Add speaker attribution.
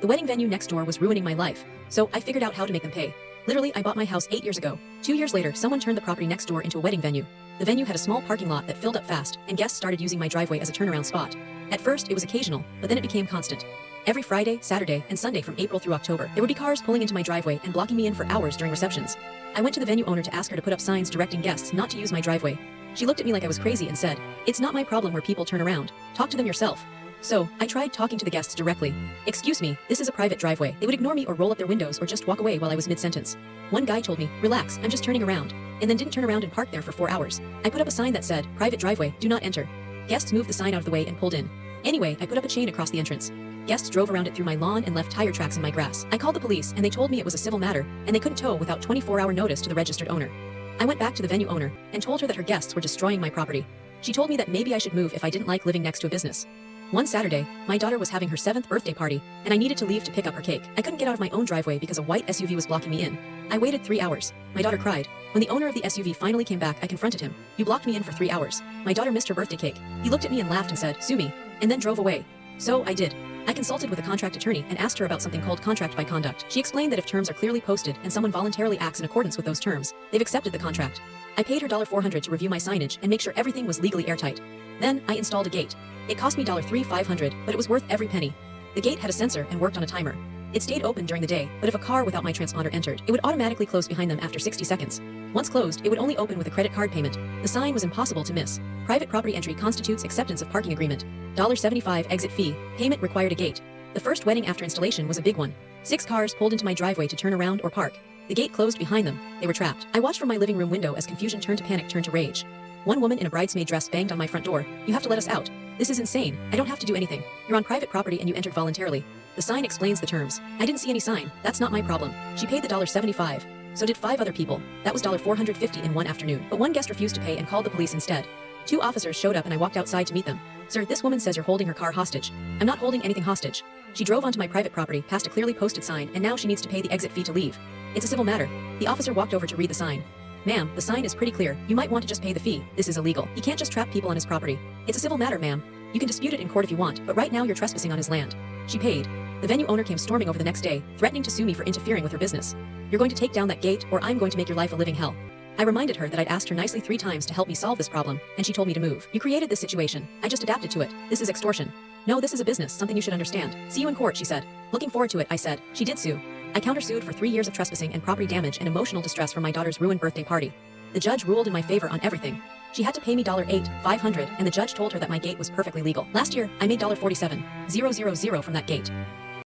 Speaker 1: The wedding venue next door was ruining my life, so I figured out how to make them pay. Literally, I bought my house 8 years ago. 2 years later, someone turned the property next door into a wedding venue. The venue had a small parking lot that filled up fast, and guests started using my driveway as a turnaround spot. At first, it was occasional, but then it became constant. Every Friday, Saturday, and Sunday from April through October, there would be cars pulling into my driveway and blocking me in for hours during receptions. I went to the venue owner to ask her to put up signs directing guests not to use my driveway. She looked at me like I was crazy and said, "It's not my problem where people turn around. Talk to them yourself." So, I tried talking to the guests directly. "Excuse me, this is a private driveway." They would ignore me or roll up their windows or just walk away while I was mid-sentence. One guy told me, "Relax, I'm just turning around," and then didn't turn around and park there for 4 hours. I put up a sign that said, "Private driveway, do not enter." Guests moved the sign out of the way and pulled in. Anyway, I put up a chain across the entrance. Guests drove around it through my lawn and left tire tracks in my grass. I called the police and they told me it was a civil matter and they couldn't tow without 24-hour notice to the registered owner. I went back to the venue owner and told her that her guests were destroying my property. She told me that maybe I should move if I didn't like living next to a business. One Saturday, my daughter was having her 7th birthday party, and I needed to leave to pick up her cake. I couldn't get out of my own driveway because a white SUV was blocking me in. I waited 3 hours. My daughter cried. When the owner of the SUV finally came back, I confronted him. "You blocked me in for 3 hours. My daughter missed her birthday cake." He looked at me and laughed and said, "Sue me," and then drove away. So I did. I consulted with a contract attorney and asked her about something called contract by conduct. She explained that if terms are clearly posted and someone voluntarily acts in accordance with those terms, they've accepted the contract. I paid her $400 to review my signage and make sure everything was legally airtight. Then, I installed a gate. It cost me $3,500, but it was worth every penny. The gate had a sensor and worked on a timer. It stayed open during the day, but if a car without my transponder entered, it would automatically close behind them after 60 seconds. Once closed, it would only open with a credit card payment. The sign was impossible to miss. Private property entry constitutes acceptance of parking agreement. $75 exit fee. Payment required a gate. The first wedding after installation was a big one. 6 cars pulled into my driveway to turn around or park. The gate closed behind them. They were trapped. I watched from my living room window as confusion turned to panic turned to rage. One woman in a bridesmaid dress banged on my front door. "You have to let us out. This is insane. I don't have to do anything. You're on private property and you entered voluntarily. The sign explains the terms." I didn't see any sign. That's not my problem. She paid the $75. So did 5 other people. That was $450 in one afternoon. But one guest refused to pay and called the police instead. 2 officers showed up and I walked outside to meet them. "Sir, this woman says you're holding her car hostage." "I'm not holding anything hostage. She drove onto my private property past a clearly posted sign and now she needs to pay the exit fee to leave. It's a civil matter." The officer walked over to read the sign. "Ma'am, the sign is pretty clear. You might want to just pay the fee. This is illegal. He can't just trap people on his property. It's a civil matter, ma'am. You can dispute it in court if you want, but right now you're trespassing on his land." She paid. The venue owner came storming over the next day, threatening to sue me for interfering with her business. "You're going to take down that gate or I'm going to make your life a living hell." I reminded her that I'd asked her nicely 3 times to help me solve this problem, and she told me to move. "You created this situation. I just adapted to it. This is extortion." "No, this is a business, something you should understand. See you in court," she said. "Looking forward to it," I said. She did sue. I countersued for 3 years of trespassing and property damage and emotional distress from my daughter's ruined birthday party. The judge ruled in my favor on everything. She had to pay me $500, and the judge told her that my gate was perfectly legal. Last year, I made $47,000 from that gate.